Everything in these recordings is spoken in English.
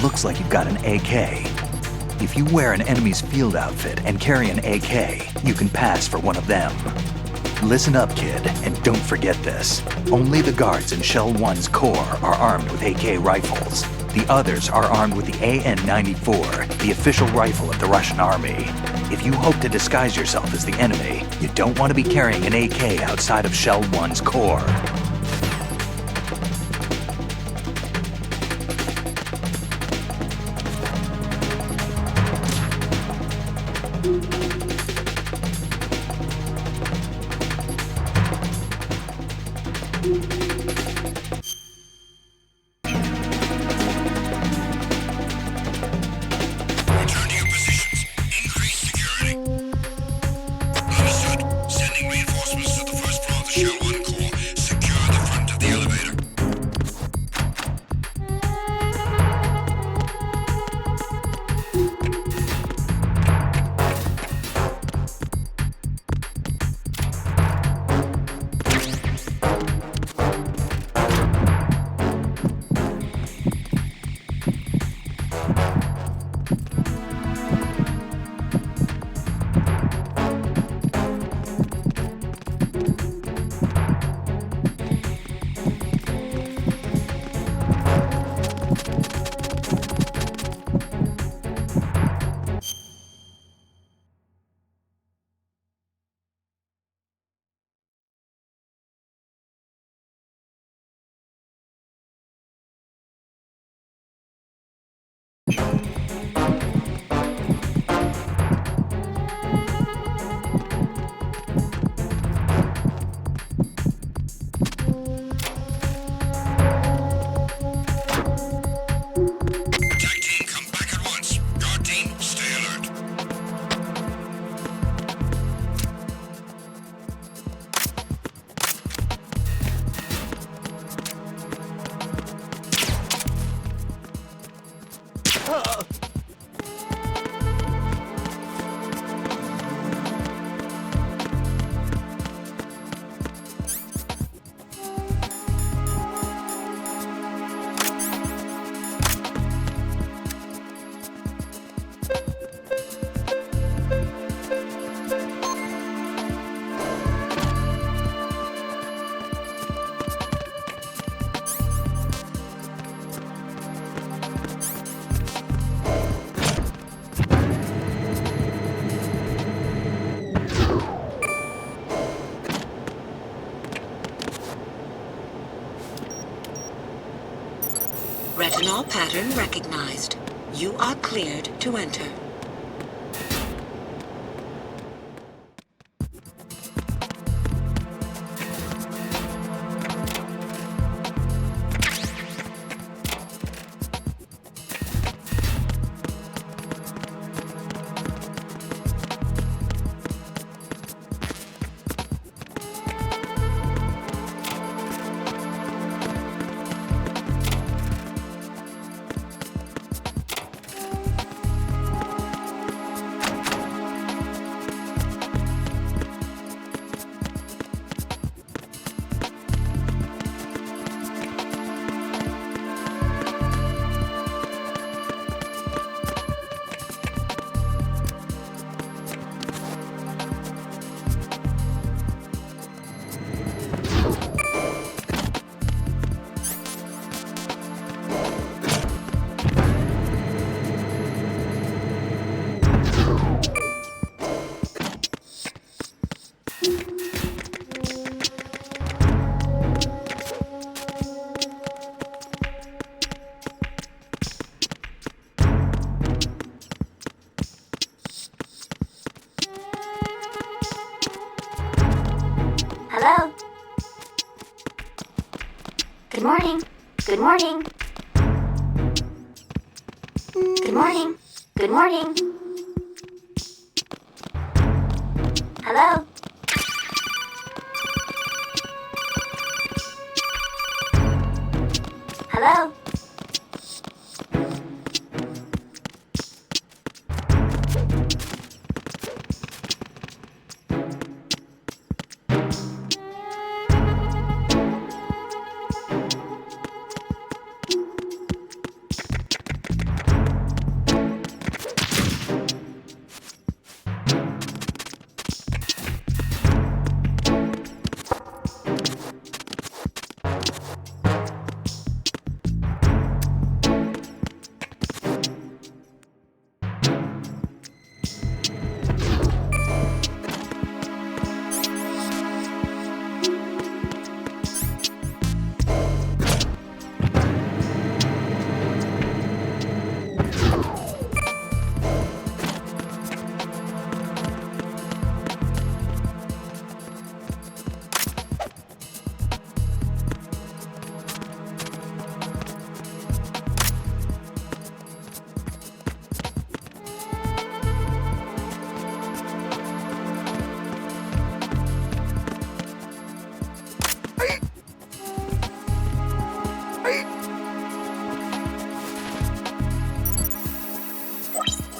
Looks like you've got an AK. If you wear an enemy's field outfit and carry an AK, you can pass for one of them. Listen up, kid, and don't forget this. Only the guards in Shell 1's core are armed with AK rifles. The others are armed with the AN-94, the official rifle of the Russian army. If you hope to disguise yourself as the enemy, you don't want to be carrying an AK outside of Shell 1's core. Retinol pattern recognized. You are cleared to enter. Hello? Good morning. Good morning. Good morning. Good morning. Hello? Hello?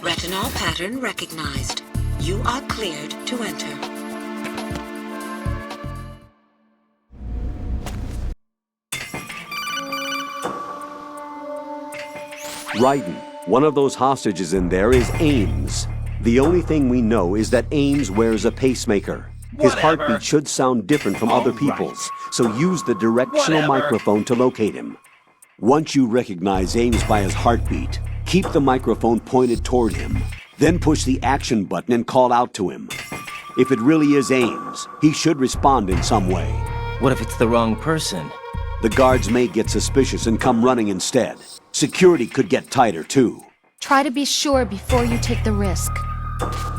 Retinol pattern recognized. You are cleared to enter. Raiden, one of those hostages in there is Ames. The only thing we know is that Ames wears a pacemaker. His heartbeat should sound different from other people's, so use the directional microphone to locate him. Once you recognize Ames by his heartbeat, keep the microphone pointed toward him. Then push the action button and call out to him. If it really is Ames, he should respond in some way. What if it's the wrong person? The guards may get suspicious and come running instead. Security could get tighter, too. Try to be sure before you take the risk.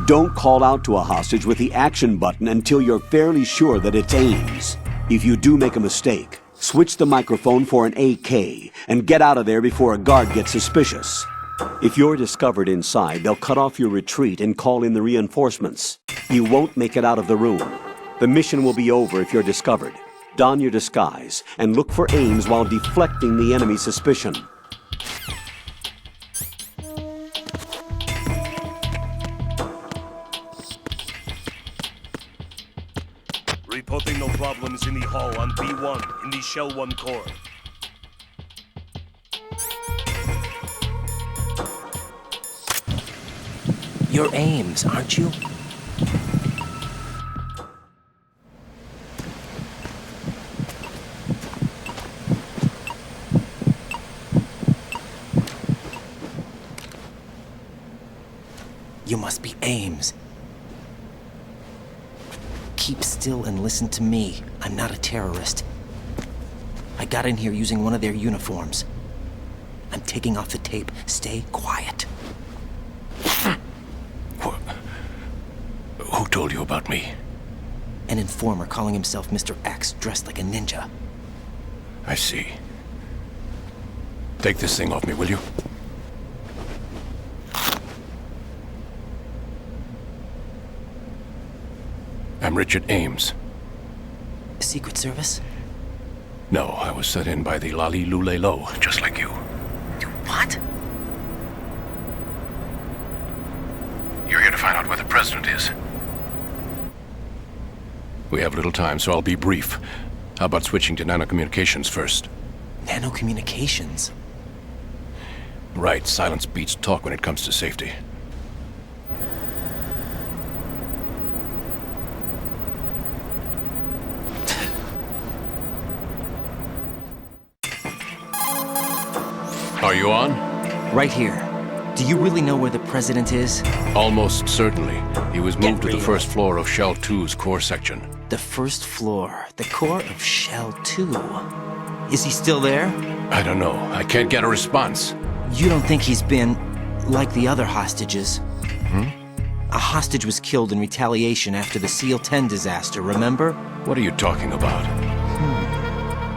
Don't call out to a hostage with the action button until you're fairly sure that it's Ames. If you do make a mistake, switch the microphone for an AK and get out of there before a guard gets suspicious. If you're discovered inside, they'll cut off your retreat and call in the reinforcements. You won't make it out of the room. The mission will be over if you're discovered. Don your disguise and look for Ames while deflecting the enemy's suspicion. Reporting no problems in the hall on B1 in the Shell 1 core. You're Ames, aren't you? You must be Ames. Keep still and listen to me. I'm not a terrorist. I got in here using one of their uniforms. I'm taking off the tape. Stay quiet. Who told you about me? An informer calling himself Mr. X, dressed like a ninja. I see. Take this thing off me, will you? I'm Richard Ames. Secret Service? No, I was set in by the Lali Lule Lo, just like you. What? You're here to find out where the president is. We have little time, so I'll be brief. How about switching to nanocommunications first? Nanocommunications? Right, silence beats talk when it comes to safety. Are you on? Right here. Do you really know where the president is? Almost certainly. He was moved to the first floor of Shell 2's core section. The first floor. The core of Shell 2. Is he still there? I don't know. I can't get a response. You don't think he's been like the other hostages? A hostage was killed in retaliation after the SEAL 10 disaster, remember? What are you talking about?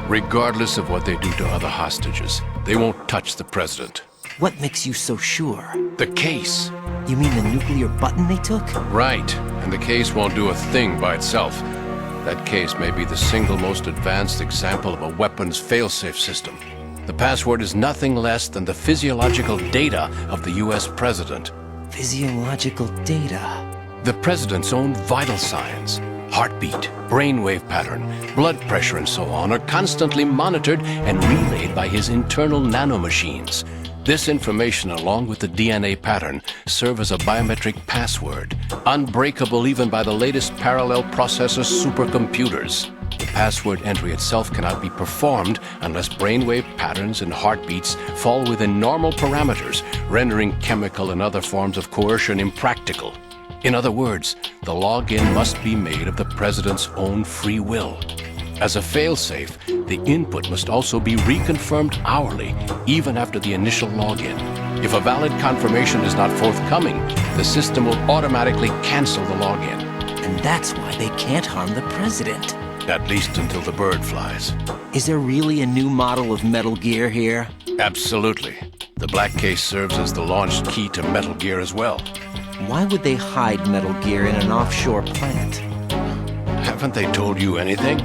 Regardless of what they do to other hostages, they won't touch the president. What makes you so sure? The case. You mean the nuclear button they took? Right. And the case won't do a thing by itself. That case may be the single most advanced example of a weapons failsafe system. The password is nothing less than the physiological data of the US president. Physiological data? The president's own vital signs, heartbeat, brainwave pattern, blood pressure and so on are constantly monitored and relayed by his internal nanomachines. This information, along with the DNA pattern, serve as a biometric password, unbreakable even by the latest parallel processor supercomputers. The password entry itself cannot be performed unless brainwave patterns and heartbeats fall within normal parameters, rendering chemical and other forms of coercion impractical. In other words, the login must be made of the president's own free will. As a failsafe, the input must also be reconfirmed hourly, even after the initial login. If a valid confirmation is not forthcoming, the system will automatically cancel the login. And that's why they can't harm the president. At least until the bird flies. Is there really a new model of Metal Gear here? Absolutely. The black case serves as the launch key to Metal Gear as well. Why would they hide Metal Gear in an offshore plant? Haven't they told you anything?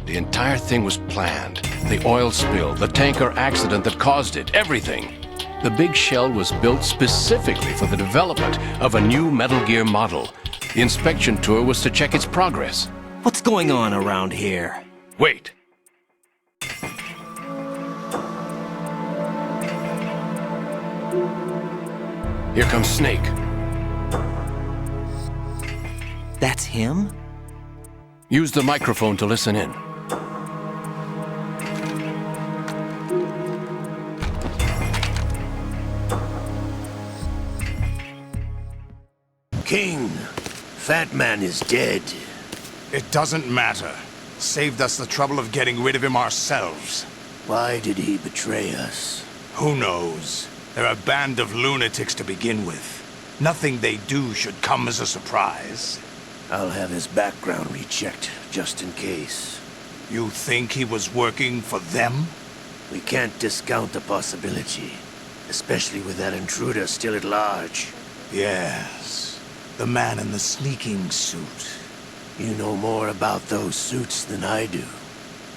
The entire thing was planned. The oil spill, the tanker accident that caused it, everything. The big shell was built specifically for the development of a new Metal Gear model. The inspection tour was to check its progress. What's going on around here? Wait. Here comes Snake. That's him? Use the microphone to listen in. King, Fat Man is dead. It doesn't matter. Saved us the trouble of getting rid of him ourselves. Why did he betray us? Who knows? They're a band of lunatics to begin with. Nothing they do should come as a surprise. I'll have his background rechecked, just in case. You think he was working for them? We can't discount the possibility, especially with that intruder still at large. Yes. The man in the sneaking suit. You know more about those suits than I do.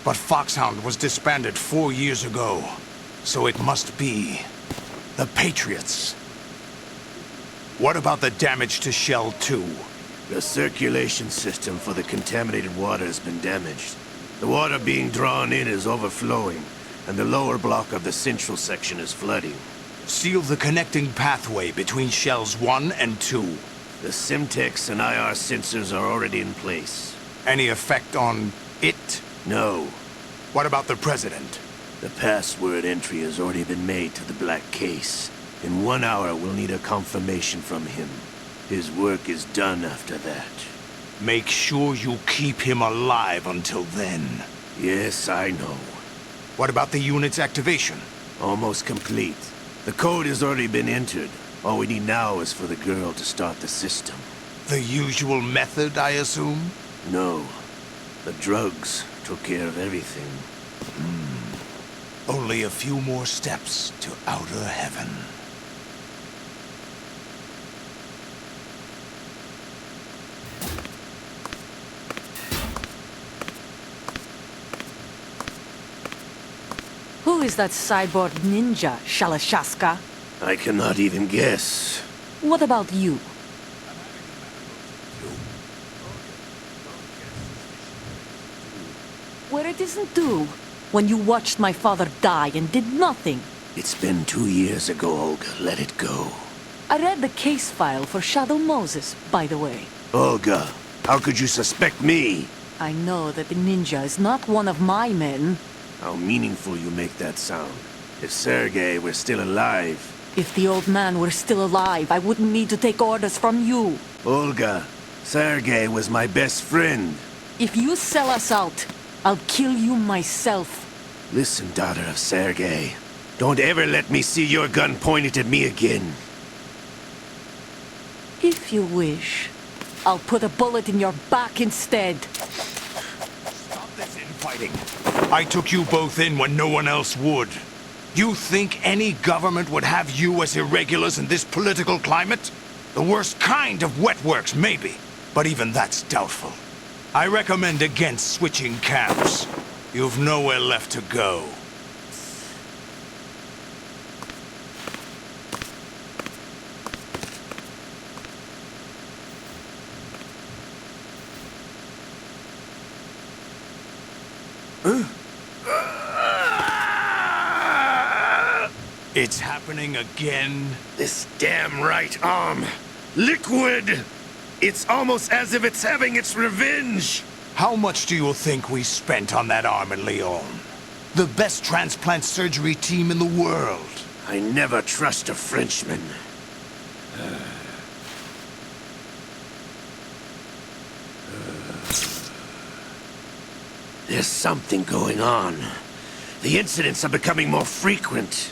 But Foxhound was disbanded 4 years ago. So it must be the Patriots. What about the damage to Shell 2? The circulation system for the contaminated water has been damaged. The water being drawn in is overflowing, and the lower block of the central section is flooding. Seal the connecting pathway between Shells 1 and 2. The Simtex and IR sensors are already in place. Any effect on it? No. What about the President? The password entry has already been made to the black case. In 1 hour, we'll need a confirmation from him. His work is done after that. Make sure you keep him alive until then. Yes, I know. What about the unit's activation? Almost complete. The code has already been entered. All we need now is for the girl to start the system. The usual method, I assume? No. The drugs took care of everything. Only a few more steps to outer heaven. Who is that cyborg ninja, Shalashaska? I cannot even guess. What about you? Where it isn't due, when you watched my father die and did nothing. It's been 2 years ago, Olga. Let it go. I read the case file for Shadow Moses, by the way. Olga, how could you suspect me? I know that the ninja is not one of my men. How meaningful you make that sound. If Sergei were still alive... If the old man were still alive, I wouldn't need to take orders from you. Olga, Sergei was my best friend. If you sell us out, I'll kill you myself. Listen, daughter of Sergei. Don't ever let me see your gun pointed at me again. If you wish, I'll put a bullet in your back instead. Stop this infighting. I took you both in when no one else would. You think any government would have you as irregulars in this political climate? The worst kind of wet works, maybe. But even that's doubtful. I recommend against switching camps. You've nowhere left to go. It's happening again. This damn right arm. Liquid! It's almost as if it's having its revenge! How much do you think we spent on that arm in Lyon? The best transplant surgery team in the world. I never trust a Frenchman. There's something going on. The incidents are becoming more frequent.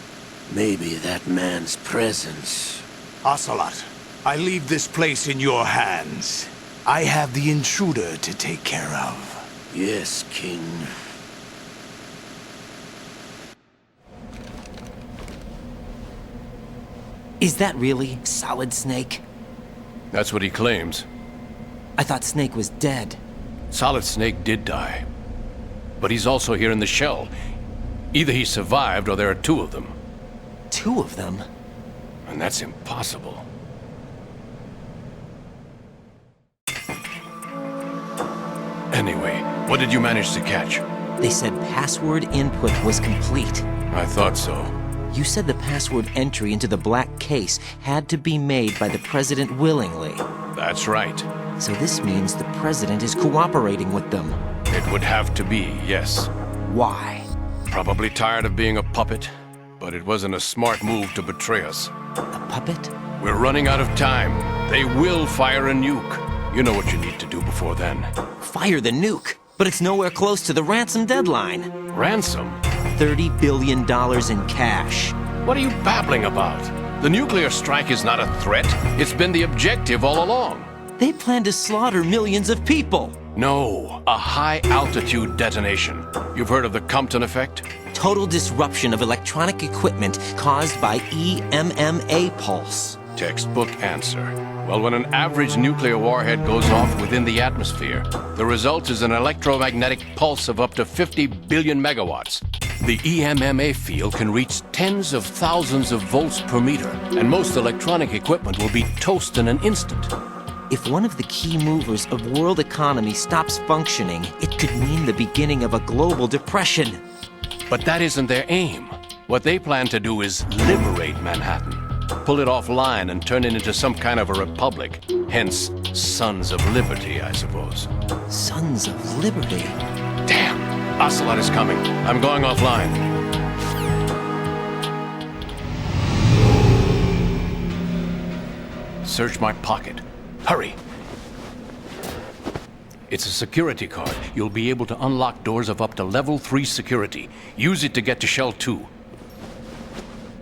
Maybe that man's presence. Ocelot, I leave this place in your hands. I have the intruder to take care of. Yes, King. Is that really Solid Snake? That's what he claims. I thought Snake was dead. Solid Snake did die. But he's also here in the shell. Either he survived or there are two of them. 2 of them? And that's impossible. Anyway, what did you manage to catch? They said password input was complete. I thought so. You said the password entry into the black case had to be made by the president willingly. That's right. So this means the president is cooperating with them. It would have to be, yes. Why? Probably tired of being a puppet, but it wasn't a smart move to betray us. A puppet? We're running out of time. They will fire a nuke. You know what you need to do before then. Fire the nuke? But it's nowhere close to the ransom deadline. Ransom? $30 billion in cash. What are you babbling about? The nuclear strike is not a threat. It's been the objective all along. They plan to slaughter millions of people. No, a high-altitude detonation. You've heard of the Compton effect? Total disruption of electronic equipment caused by EMMA pulse. Textbook answer. Well, when an average nuclear warhead goes off within the atmosphere, the result is an electromagnetic pulse of up to 50 billion megawatts. The EMMA field can reach tens of thousands of volts per meter, and most electronic equipment will be toast in an instant. If one of the key movers of world economy stops functioning, it could mean the beginning of a global depression. But that isn't their aim. What they plan to do is liberate Manhattan. Pull it offline and turn it into some kind of a republic. Hence, Sons of Liberty, I suppose. Sons of Liberty? Damn! Ocelot is coming. I'm going offline. Search my pocket. Hurry! It's a security card. You'll be able to unlock doors of up to level 3 security. Use it to get to Shell 2.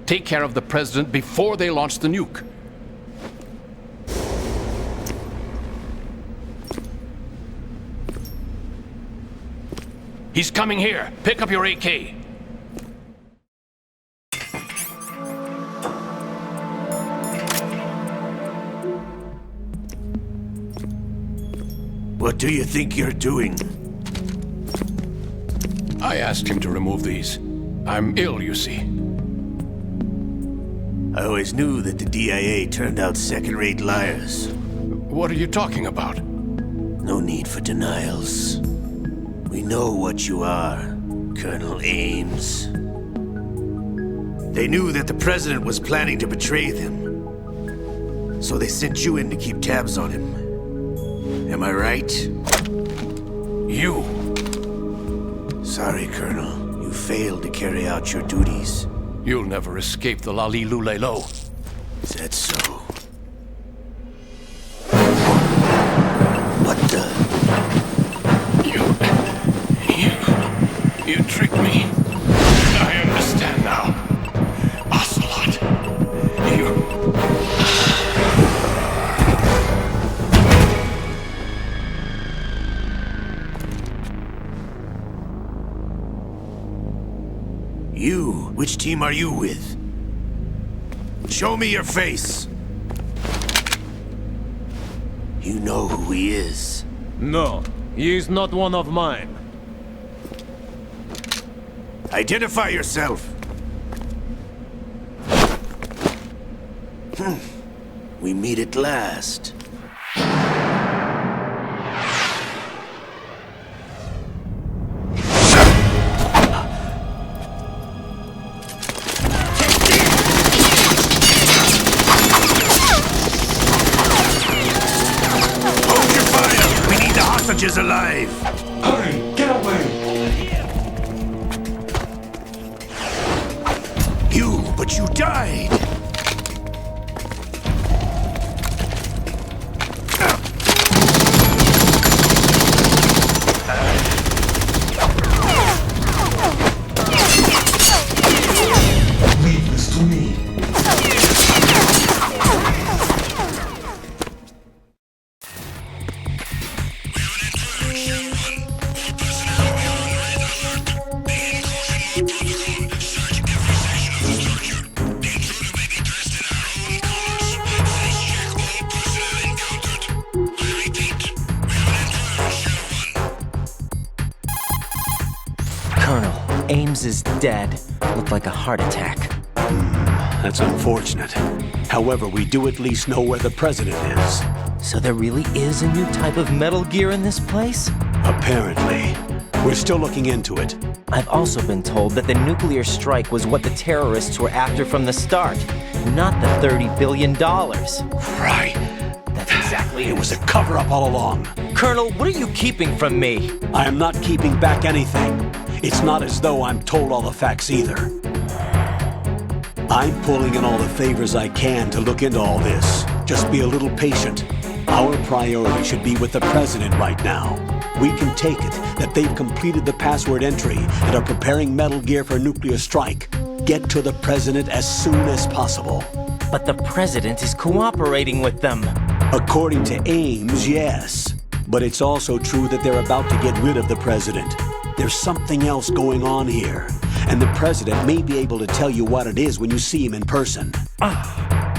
Take care of the president before they launch the nuke. He's coming here. Pick up your AK. What do you think you're doing? I asked him to remove these. I'm ill, you see. I always knew that the DIA turned out second-rate liars. What are you talking about? No need for denials. We know what you are, Colonel Ames. They knew that the president was planning to betray them. So they sent you in to keep tabs on him. Am I right? You! Sorry, Colonel. You failed to carry out your duties. You'll never escape the Lali Lulelo. Is that so? What the? You tricked me. I understand now. Ocelot. You? Which team are you with? Show me your face. You know who he is. No, he is not one of mine. Identify yourself. We meet at last. Hold your fire! We need the hostages alive! Hurry, get away! But you died! Leave this to me. Colonel, Ames is dead. Looked like a heart attack. That's unfortunate. However, we do at least know where the president is. So there really is a new type of Metal Gear in this place? Apparently. We're still looking into it. I've also been told that the nuclear strike was what the terrorists were after from the start, not the $30 billion. Right. That's exactly It was a cover-up all along. Colonel, what are you keeping from me? I am not keeping back anything. It's not as though I'm told all the facts either. I'm pulling in all the favors I can to look into all this. Just be a little patient. Our priority should be with the president right now. We can take it that they've completed the password entry and are preparing Metal Gear for nuclear strike. Get to the president as soon as possible. But the president is cooperating with them. According to Ames, yes. But it's also true that they're about to get rid of the president. There's something else going on here, and the president may be able to tell you what it is when you see him in person.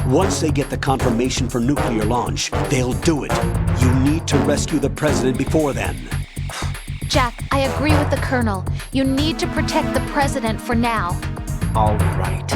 Once they get the confirmation for nuclear launch, they'll do it. You need to rescue the president before then. Jack, I agree with the Colonel. You need to protect the president for now. All right.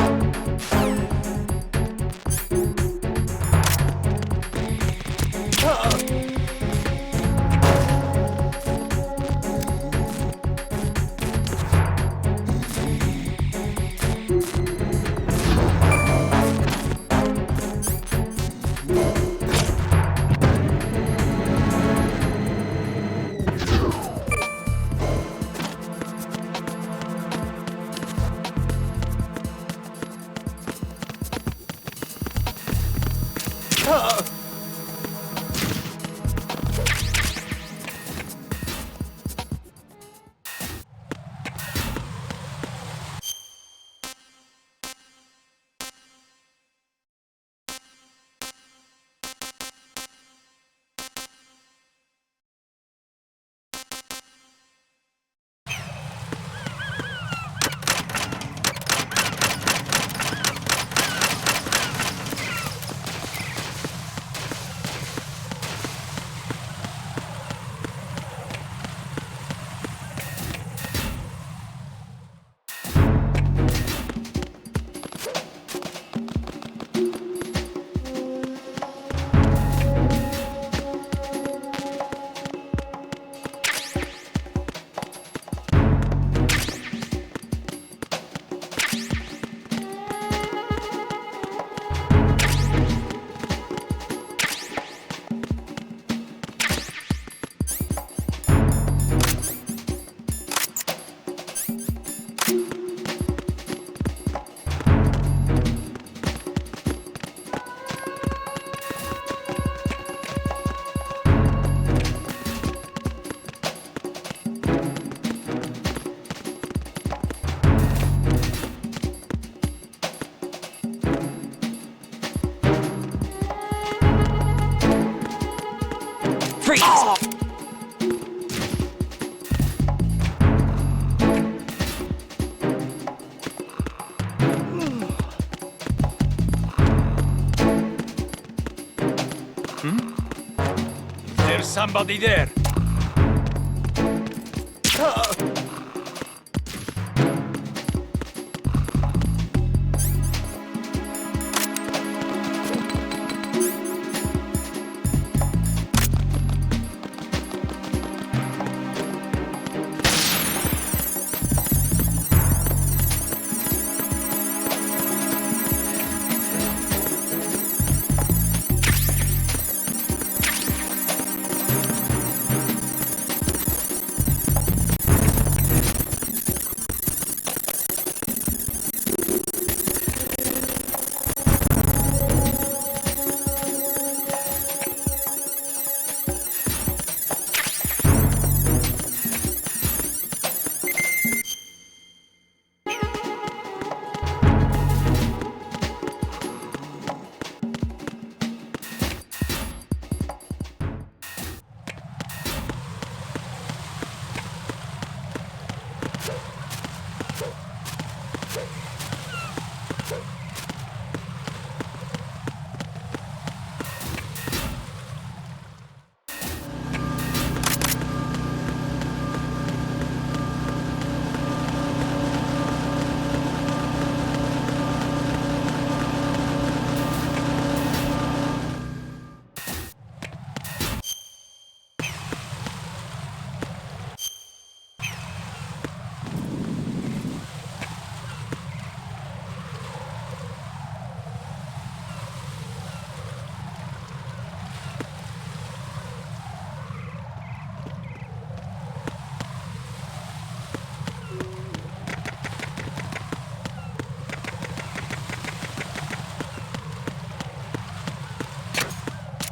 There's somebody there.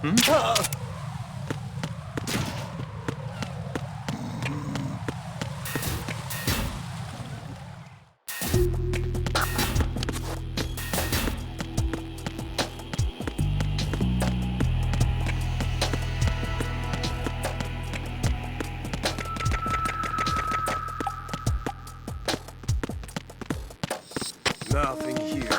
Nothing here.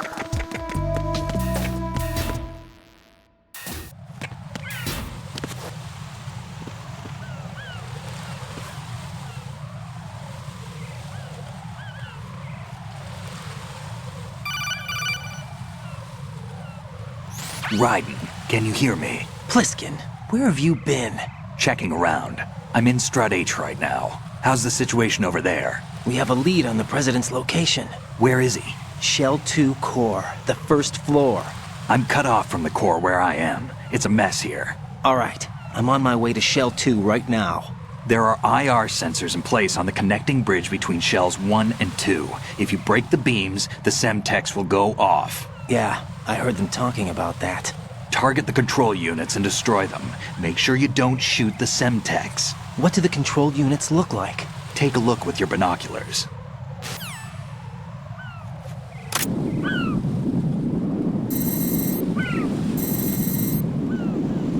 Raiden, can you hear me? Pliskin, where have you been? Checking around. I'm in Strut H right now. How's the situation over there? We have a lead on the President's location. Where is he? Shell 2 core, the first floor. I'm cut off from the core where I am. It's a mess here. All right, I'm on my way to Shell 2 right now. There are IR sensors in place on the connecting bridge between Shells 1 and 2. If you break the beams, the Semtex will go off. Yeah, I heard them talking about that. Target the control units and destroy them. Make sure you don't shoot the Semtex. What do the control units look like? Take a look with your binoculars.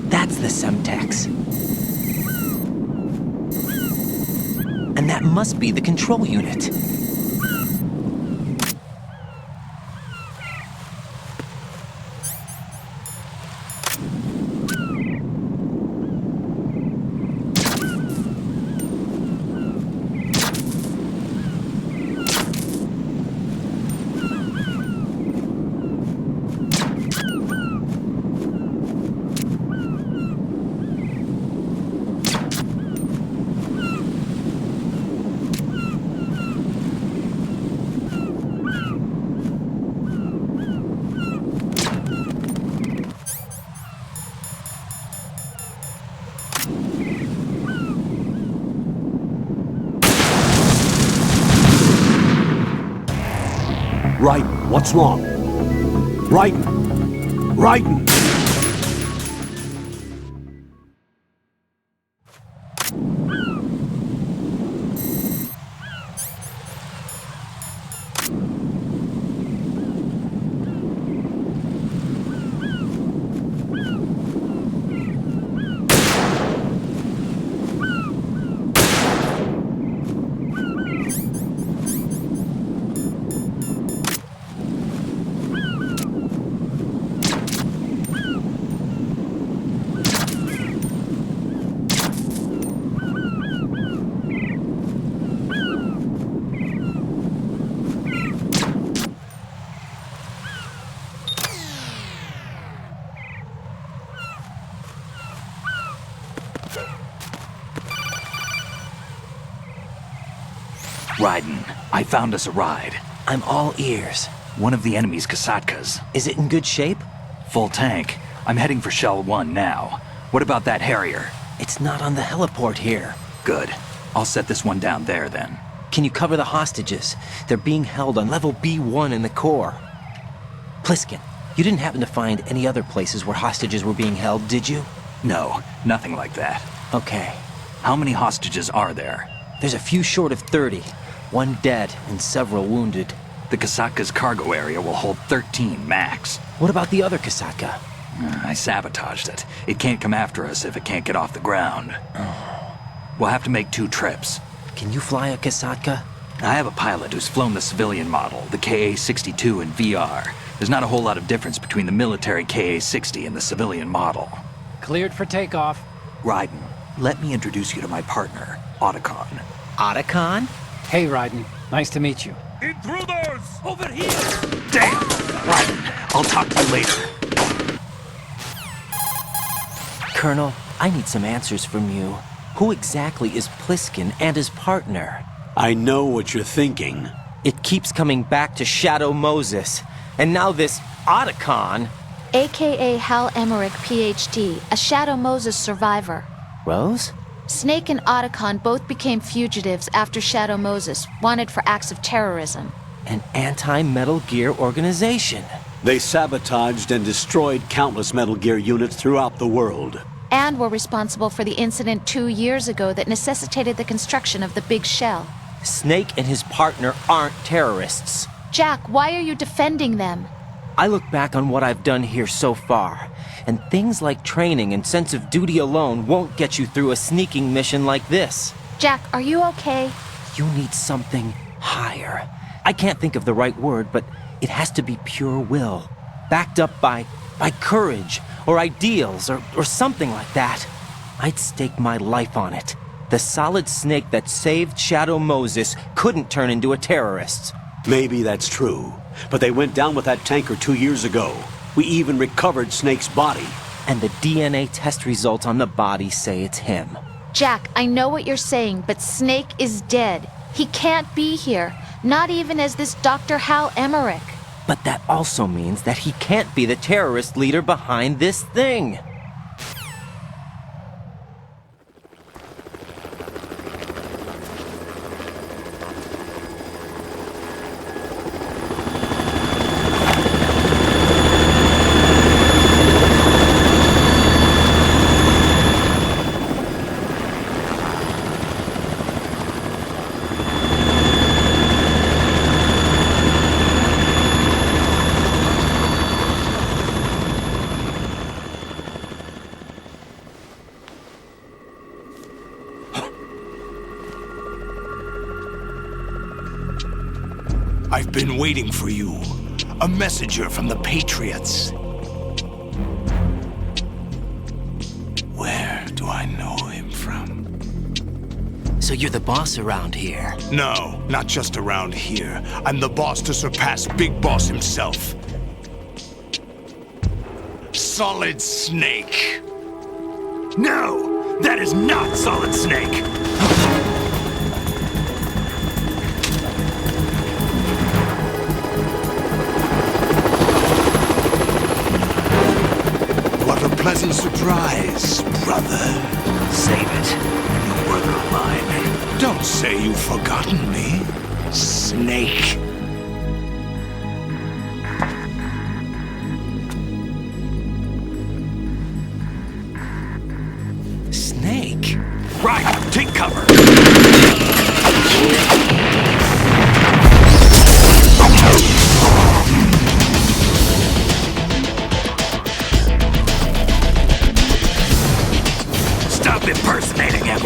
That's the Semtex. And that must be the control unit. Raiden, what's wrong? Raiden! Raiden! Raiden, I found us a ride. I'm all ears. One of the enemy's Kasatkas. Is it in good shape? Full tank. I'm heading for Shell 1 now. What about that Harrier? It's not on the heliport here. Good. I'll set this one down there then. Can you cover the hostages? They're being held on level B1 in the core. Pliskin, you didn't happen to find any other places where hostages were being held, did you? No, nothing like that. Okay. How many hostages are there? There's a few short of 30. One dead and several wounded. The Kasatka's cargo area will hold 13 max. What about the other Kasatka? I sabotaged it. It can't come after us if it can't get off the ground. We'll have to make 2 trips. Can you fly a Kasatka? I have a pilot who's flown the civilian model, the KA-62 in VR. There's not a whole lot of difference between the military KA-60 and the civilian model. Cleared for takeoff. Raiden, let me introduce you to my partner, Otacon. Otacon? Hey, Raiden. Nice to meet you. Intruders! Over here! Damn! Raiden, I'll talk to you later. Colonel, I need some answers from you. Who exactly is Pliskin and his partner? I know what you're thinking. It keeps coming back to Shadow Moses. And now this Otacon. AKA Hal Emmerich, PhD, a Shadow Moses survivor. Rose? Snake and Otacon both became fugitives after Shadow Moses, wanted for acts of terrorism. An anti-Metal Gear organization. They sabotaged and destroyed countless Metal Gear units throughout the world. And were responsible for the incident 2 years ago that necessitated the construction of the big shell. Snake and his partner aren't terrorists. Jack, why are you defending them? I look back on what I've done here so far, and things like training and sense of duty alone won't get you through a sneaking mission like this. Jack, are you okay? You need something higher. I can't think of the right word, but it has to be pure will, backed up by courage, or ideals, or something like that. I'd stake my life on it. The solid Snake that saved Shadow Moses couldn't turn into a terrorist. Maybe that's true, but they went down with that tanker 2 years ago. We even recovered Snake's body. And the DNA test results on the body say it's him. Jack, I know what you're saying, but Snake is dead. He can't be here, not even as this Dr. Hal Emmerich. But that also means that he can't be the terrorist leader behind this thing. I've been waiting for you. A messenger from the Patriots. Where do I know him from? So you're the boss around here? No, not just around here. I'm the boss to surpass Big Boss himself. Solid Snake. No, that is not Solid Snake. What a pleasant surprise, brother. Save it. You work of mine. Don't say you've forgotten me, Snake. Snake? Right, take cover. Stop impersonating him.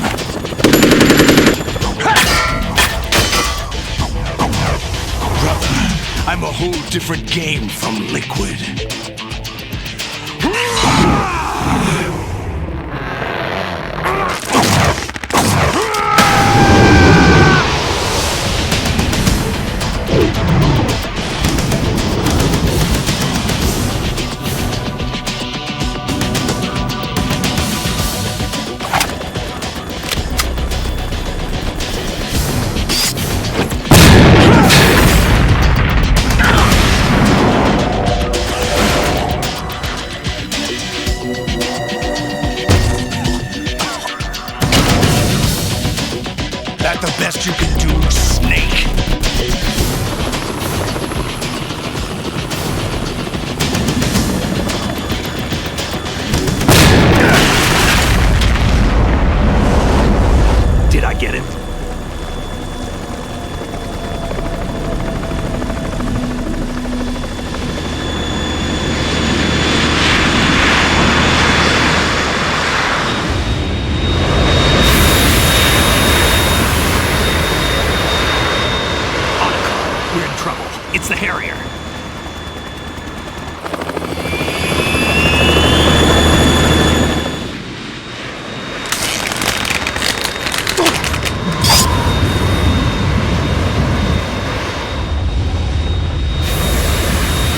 Brother, I'm a whole different game from Liquid. That the best you can do, Snake? Did I get it? We're in trouble. It's the Harrier.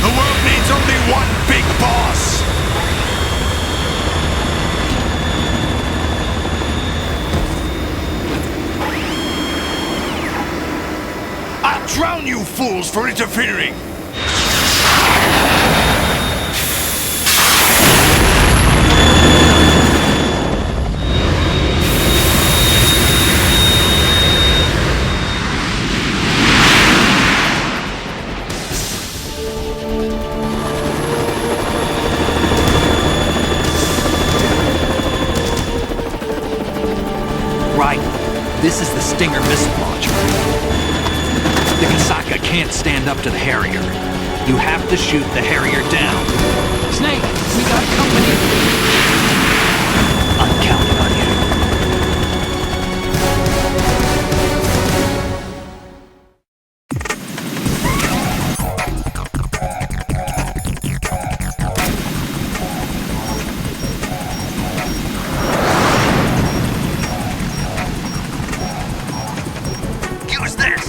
The world needs only one big boss. I'll drown you fools for interfering! This is the Stinger missile launcher. The Kasaka can't stand up to the Harrier. You have to shoot the Harrier down. Snake, we got company. I'm counting on you. Use this!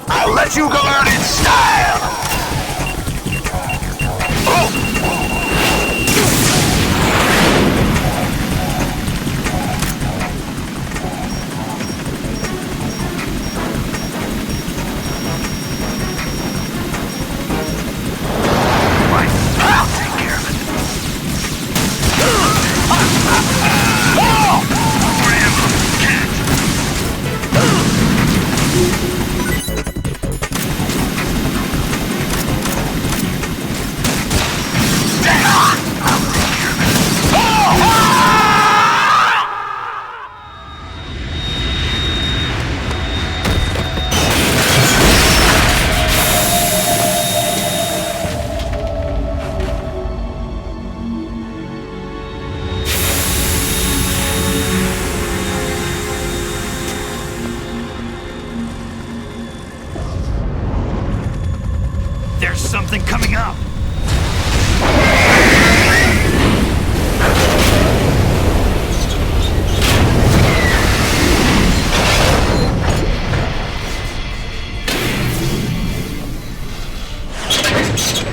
I'll let you go out in style! I'll take care of it. More ammo, cat! There's something coming up!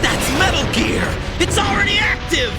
That's Metal Gear! It's already active!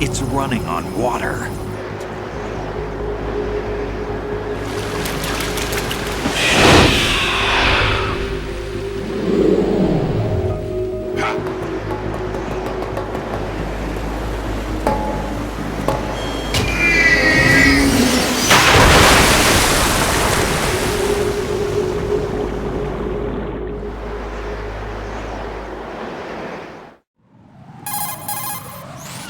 It's running on water.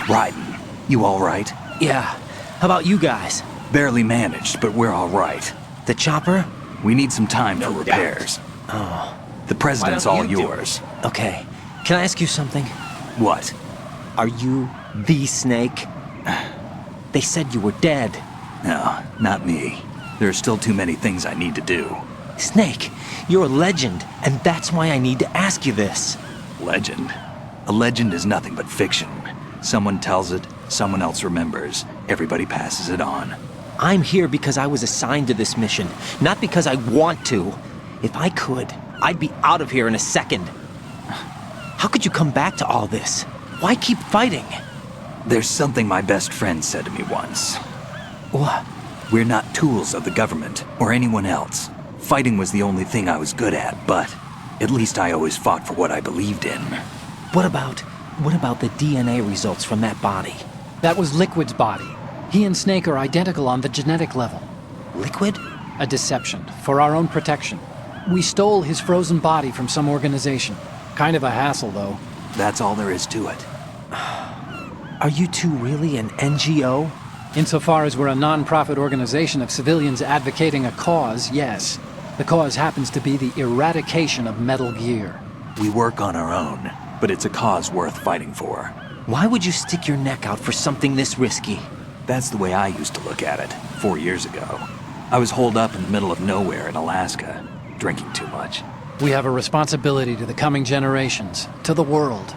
Raiden, you all right? Yeah. How about you guys? Barely managed, but we're all right. The chopper? We need some time for repairs. Oh. The president's all yours. Okay. Can I ask you something? What? Are you the Snake? They said you were dead. No, not me. There are still too many things I need to do. Snake, you're a legend, and that's why I need to ask you this. Legend? A legend is nothing but fiction. Someone tells it, someone else remembers. Everybody passes it on. I'm here because I was assigned to this mission, not because I want to. If I could, I'd be out of here in a second. How could you come back to all this? Why keep fighting? There's something my best friend said to me once. What? We're not tools of the government or anyone else. Fighting was the only thing I was good at, but at least I always fought for what I believed in. What about the DNA results from that body? That was Liquid's body. He and Snake are identical on the genetic level. Liquid? A deception, for our own protection. We stole his frozen body from some organization. Kind of a hassle, though. That's all there is to it. Are you two really an NGO? Insofar as we're a non-profit organization of civilians advocating a cause, yes. The cause happens to be the eradication of Metal Gear. We work on our own, but it's a cause worth fighting for. Why would you stick your neck out for something this risky? That's the way I used to look at it, 4 years ago. I was holed up in the middle of nowhere in Alaska, drinking too much. We have a responsibility to the coming generations, to the world.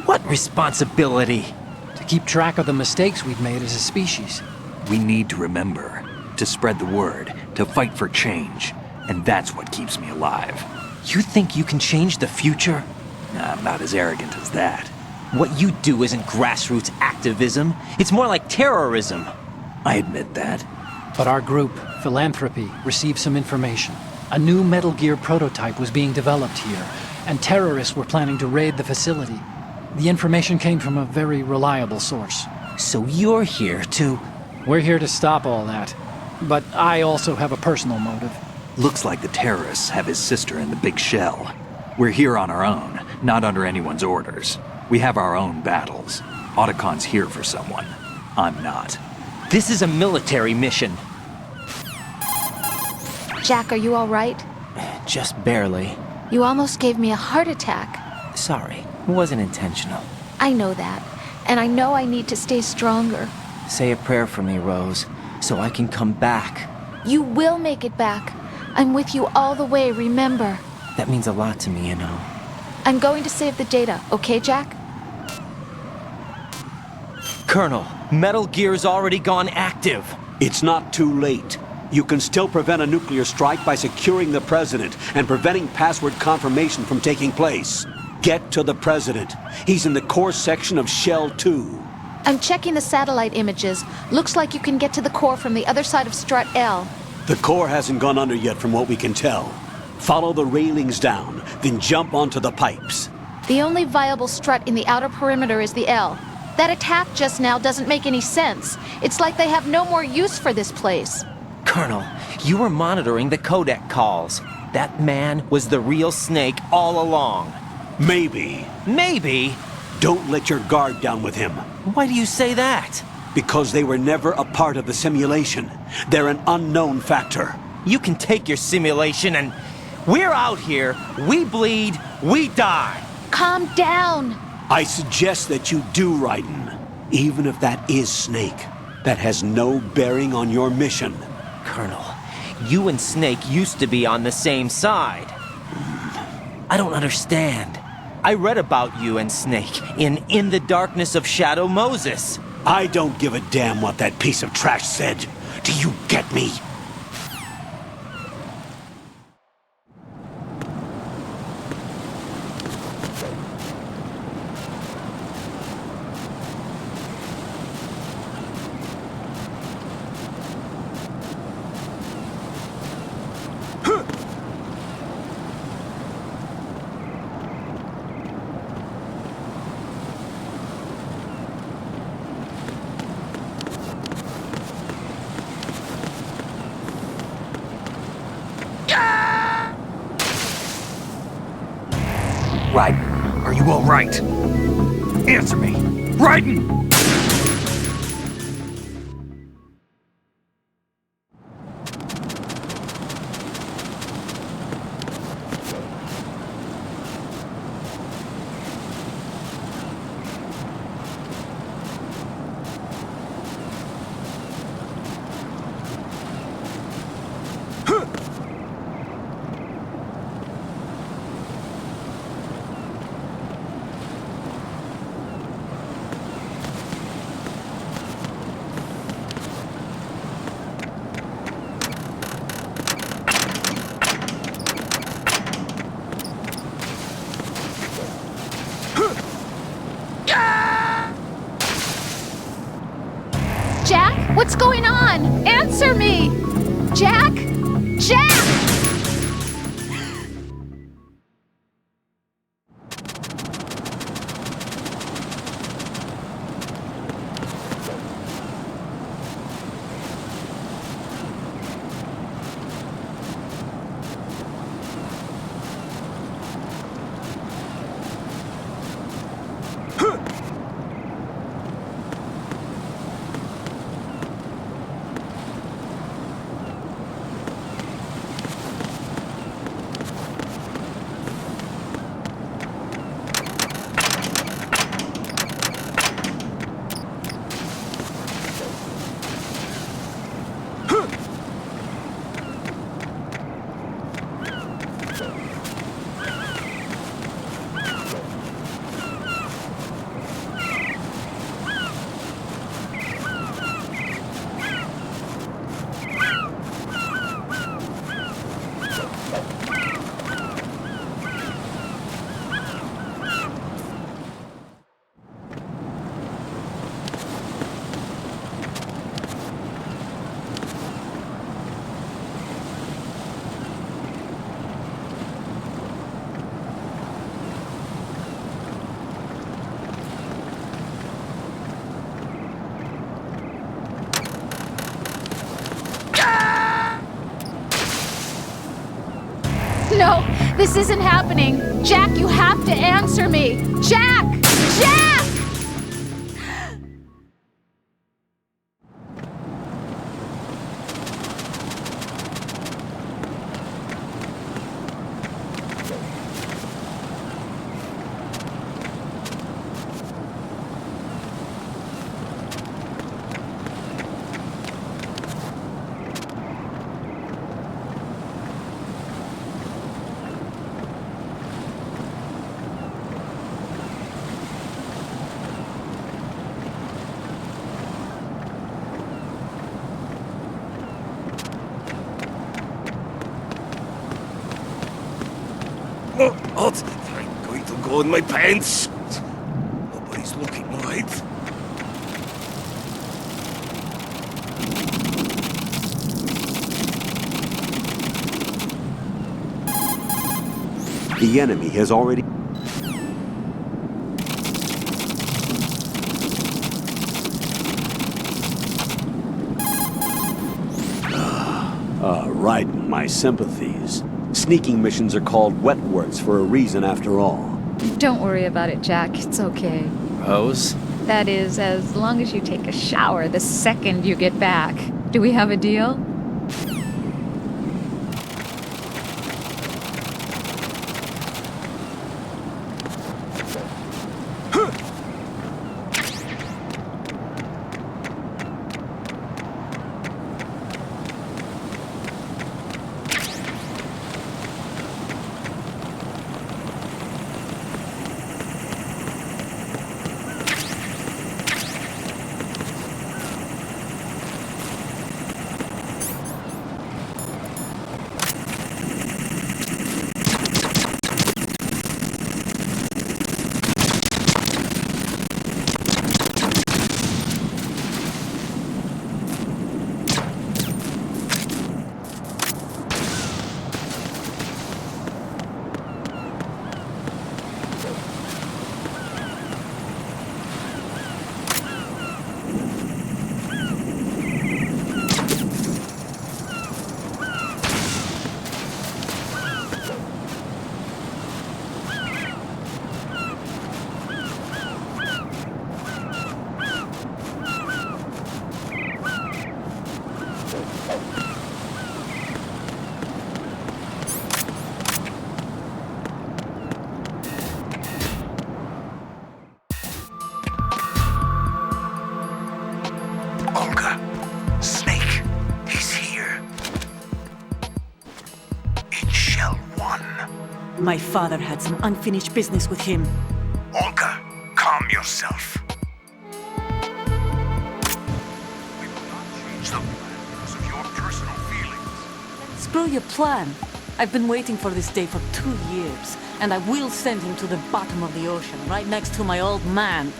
What responsibility? To keep track of the mistakes we've made as a species. We need to remember, to spread the word, to fight for change, and that's what keeps me alive. You think you can change the future? I'm not as arrogant as that. What you do isn't grassroots activism. It's more like terrorism. I admit that. But our group, Philanthropy, received some information. A new Metal Gear prototype was being developed here, and terrorists were planning to raid the facility. The information came from a very reliable source. So you're here to... We're here to stop all that. But I also have a personal motive. Looks like the terrorists have his sister in the big shell. We're here on our own, not under anyone's orders. We have our own battles. Otacon's here for someone. I'm not. This is a military mission. Jack, are you all right? Just barely. You almost gave me a heart attack. Sorry, it wasn't intentional. I know that, and I know I need to stay stronger. Say a prayer for me, Rose, so I can come back. You will make it back. I'm with you all the way, remember. That means a lot to me, you know. I'm going to save the data, okay, Jack? Colonel, Metal Gear's already gone active. It's not too late. You can still prevent a nuclear strike by securing the President and preventing password confirmation from taking place. Get to the President. He's in the core section of Shell 2. I'm checking the satellite images. Looks like you can get to the core from the other side of Strut L. The core hasn't gone under yet from what we can tell. Follow the railings down, then jump onto the pipes. The only viable strut in the outer perimeter is the L. That attack just now doesn't make any sense. It's like they have no more use for this place. Colonel, you were monitoring the codec calls. That man was the real Snake all along. Maybe. Maybe? Don't let your guard down with him. Why do you say that? Because they were never a part of the simulation. They're an unknown factor. You can take your simulation and... We're out here, we bleed, we die. Calm down. I suggest that you do, Raiden. Even if that is Snake. That has no bearing on your mission. Colonel, you and Snake used to be on the same side. I don't understand. I read about you and Snake in the Darkness of Shadow Moses. I don't give a damn what that piece of trash said. Do you get me? Raiden, are you all right? Answer me! Raiden! Jack, what's going on? Answer me! Jack? Jack! No, this isn't happening. Jack, you have to answer me. Jack! Jack! What? I'm going to go in my pants. Nobody's looking, right? The enemy has already... Raiden, my sympathies. Sneaking missions are called wet works for a reason after all. Don't worry about it, Jack. It's okay. Rose? That is, as long as you take a shower the second you get back. Do we have a deal? My father had some unfinished business with him. Olga, calm yourself. We will not change the plan because of your personal feelings. Screw your plan. I've been waiting for this day for 2 years, and I will send him to the bottom of the ocean, right next to my old man.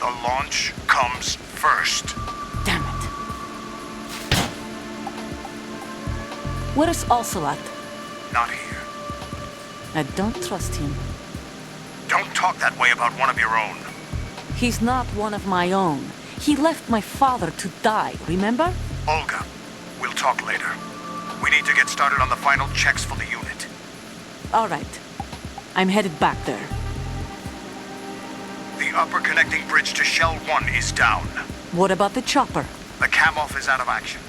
The launch comes first. Damn it. Where's Ocelot? Not here. I don't trust him. Don't talk that way about one of your own. He's not one of my own. He left my father to die, remember? Olga, we'll talk later. We need to get started on the final checks for the unit. All right. I'm headed back there. The upper connecting bridge to Shell 1 is down. What about the chopper? The cam-off is out of action.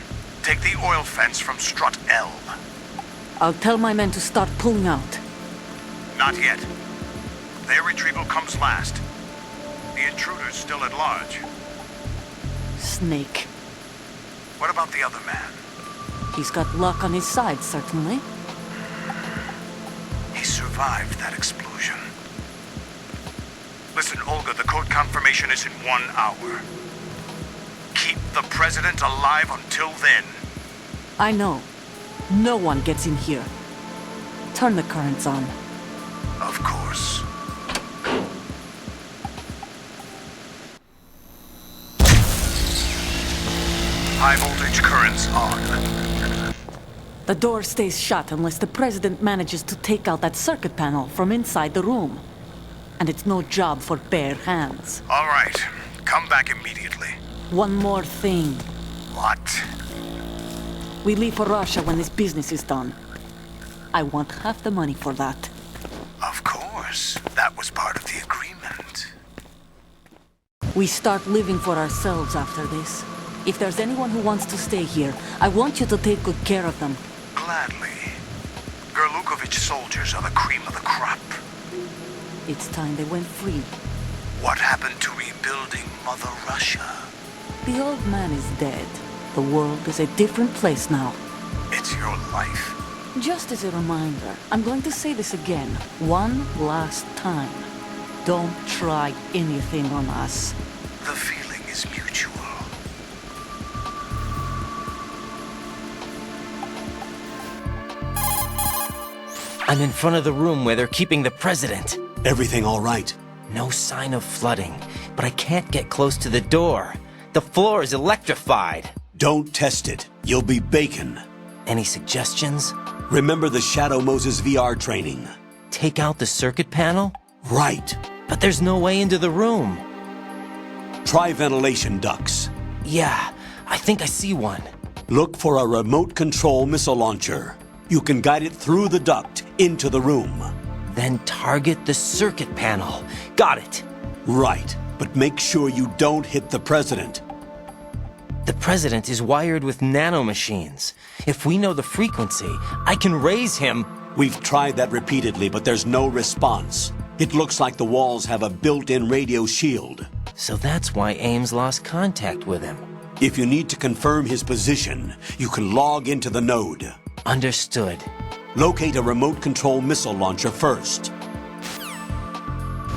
Take the oil fence from strut L. I'll tell my men to start pulling out. Not yet. Their retrieval comes last. The intruder's still at large. Snake. What about the other man? He's got luck on his side, certainly. He survived that explosion. Listen, Olga, the code confirmation is in 1 hour. Keep the president alive until then. I know. No one gets in here. Turn the currents on. Of course. High voltage currents on. The door stays shut unless the president manages to take out that circuit panel from inside the room. And it's no job for bare hands. All right. Come back immediately. One more thing. What? We leave for Russia when this business is done. I want half the money for that. Of course. That was part of the agreement. We start living for ourselves after this. If there's anyone who wants to stay here, I want you to take good care of them. Gladly. Gurlukovich soldiers are the cream of the crop. It's time they went free. What happened to rebuilding Mother Russia? The old man is dead. The world is a different place now. It's your life. Just as a reminder, I'm going to say this again, one last time. Don't try anything on us. The feeling is mutual. I'm in front of the room where they're keeping the president. Everything all right? No sign of flooding, but I can't get close to the door. The floor is electrified. Don't test it. You'll be bacon. Any suggestions? Remember the Shadow Moses VR training? Take out the circuit panel? Right. But there's no way into the room. Try ventilation ducts. Yeah, I think I see one. Look for a remote control missile launcher. You can guide it through the duct into the room. Then target the circuit panel. Got it. Right, but make sure you don't hit the president. The president is wired with nanomachines. If we know the frequency, I can raise him. We've tried that repeatedly, but there's no response. It looks like the walls have a built-in radio shield. So that's why Ames lost contact with him. If you need to confirm his position, you can log into the node. Understood. Locate a remote control missile launcher first.